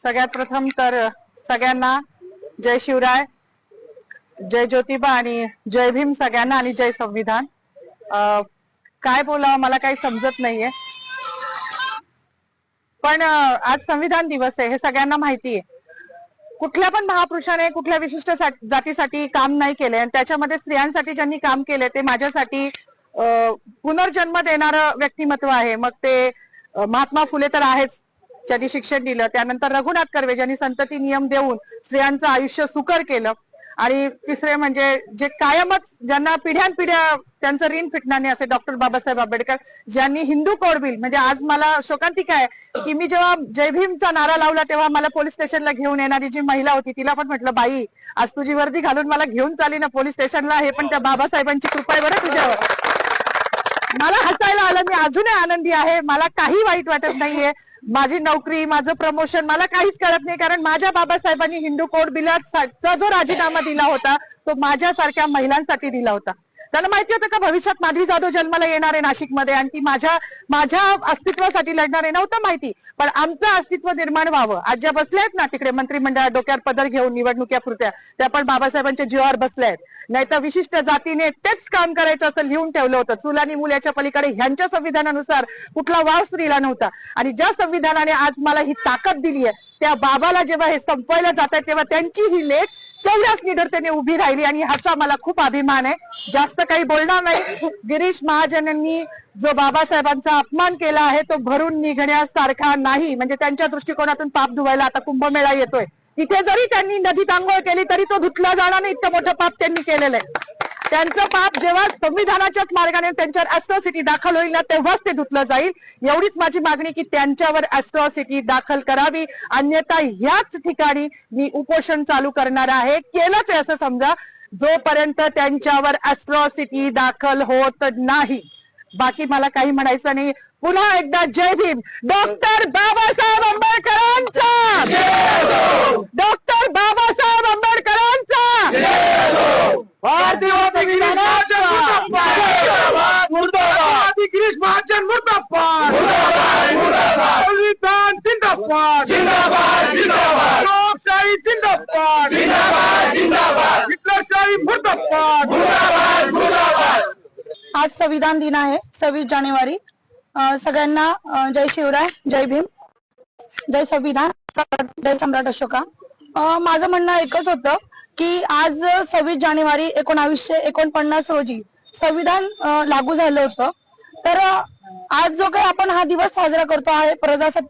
सगळ्यात प्रथम तर सगळ्यांना जय शिवराय, जय ज्योतिबा आणि जय भीम सगळ्यांना आणि जय संविधान. काय बोलावं मला काही समजत नाहीये, पण आज संविधान दिवस आहे हे सगळ्यांना माहिती आहे. कुठल्या पण महापुरुषाने कुठल्या विशिष्ट जातीसाठी काम नाही केले आणि त्याच्यामध्ये स्त्रियांसाठी ज्यांनी काम केले ते माझ्यासाठी पुनर्जन्म देणारं व्यक्तिमत्व आहे. मग ते महात्मा फुले तर आहेच, ज्यांनी शिक्षण दिलं. त्यानंतर रघुनाथ कर्वे ज्यांनी संतती नियम देऊन स्त्रियांचं आयुष्य सुकर केलं. आणि तिसरे म्हणजे जे कायमच ज्यांना पिढ्यानपिढ्या त्यांचं ऋण फिटणार नाही असे डॉक्टर बाबासाहेब आंबेडकर, ज्यांनी हिंदू कोड बिल म्हणजे आज मला शोकांतिका आहे की मी जेव्हा जय भीमचा नारा लावला तेव्हा मला पोलीस स्टेशनला घेऊन येणारी जी महिला होती तिला पण म्हटलं, बाई आज तुझी वर्दी घालून मला घेऊन चालली ना पोलीस स्टेशनला, हे पण त्या बाबासाहेबांची कृपा आहे बरं तुझ्यावर. मला हसायला आलं, मी अजूनही आनंदी आहे, मला काही वाईट वाटत नाहीये. माझी नोकरी, माझं प्रमोशन मला काहीच कळत नाही, कारण माझ्या बाबासाहेबांनी हिंदू कोड बिलाचा जो राजीनामा दिला होता तो माझ्यासारख्या महिलांसाठी दिला होता. त्यांना माहिती होतं का भविष्यात माधवी जाधव जन्माला येणार आहे नाशिकमध्ये आणि ती माझ्या अस्तित्वासाठी लढणार आहे? नव्हतं माहिती, पण आमचं अस्तित्व निर्माण व्हावं. आज ज्या बसल्या आहेत ना तिकडे मंत्रिमंडळात डोक्यावर पदर घेऊन निवडणुकीपुरत्या, त्या पण बाबासाहेबांच्या जीवावर बसल्या आहेत. नाही तर विशिष्ट जातीने तेच काम करायचं असं लिहून ठेवलं होतं. चूल आणि मूल याच्या पलीकडे ह्यांच्या संविधानानुसार कुठला वाव स्त्रीला नव्हता. आणि ज्या संविधानाने आज मला ही ताकद दिली आहे त्या बाबाला जेव्हा हे संपवायला जात आहे तेव्हा त्यांची ही लेख तेवढ्याच निडरतेने उभी राहिली आणि ह्याचा मला खूप अभिमान आहे. जास्त काही बोलणार नाही. गिरीश महाजनांनी जो बाबासाहेबांचा अपमान केला आहे तो भरून निघण्यासारखा नाही. म्हणजे त्यांच्या दृष्टिकोनातून पाप धुवायला आता कुंभमेळा येतोय, तिथे जरी त्यांनी नदीत आंघोळ केली तरी तो धुतला जाणार नाही, इतकं मोठं पाप त्यांनी केलेलं आहे. त्यांचं पाप जेव्हा संविधानाच्याच मार्गाने त्यांच्यावर ॲट्रॉसिटी दाखल होईल ना तेव्हाच ते धुतलं जाईल. एवढीच माझी मागणी की त्यांच्यावर ॲट्रॉसिटी दाखल करावी, अन्यथा ह्याच ठिकाणी मी उपोषण चालू करणार आहे. केलंच आहे असं समजा, जोपर्यंत त्यांच्यावर ॲट्रॉसिटी दाखल होत नाही. बाकी मला काही म्हणायचं नाही. पुन्हा एकदा जय भीम. डॉक्टर बाबासाहेब आंबेडकरांचा, डॉक्टर बाबासाहेब आंबेडकरांचा, गिरीश महाजन मुर्दाबाद, संविधान जिंदाबाद, लोकशाही जिंदाबाद, हिटलरशाही मुर्दाबाद. आज संविधान दिन आहे, 26 जानेवारी. सगळ्यांना जय शिवराय, जय भीम, जय संविधान, जय सम्राट अशोका. माझं म्हणणं एकच होतं की आज 26 जानेवारी 1949 रोजी संविधान लागू झालं होतं. तर आज जो काही आपण हा दिवस साजरा करतो आहे प्रजासत्ताक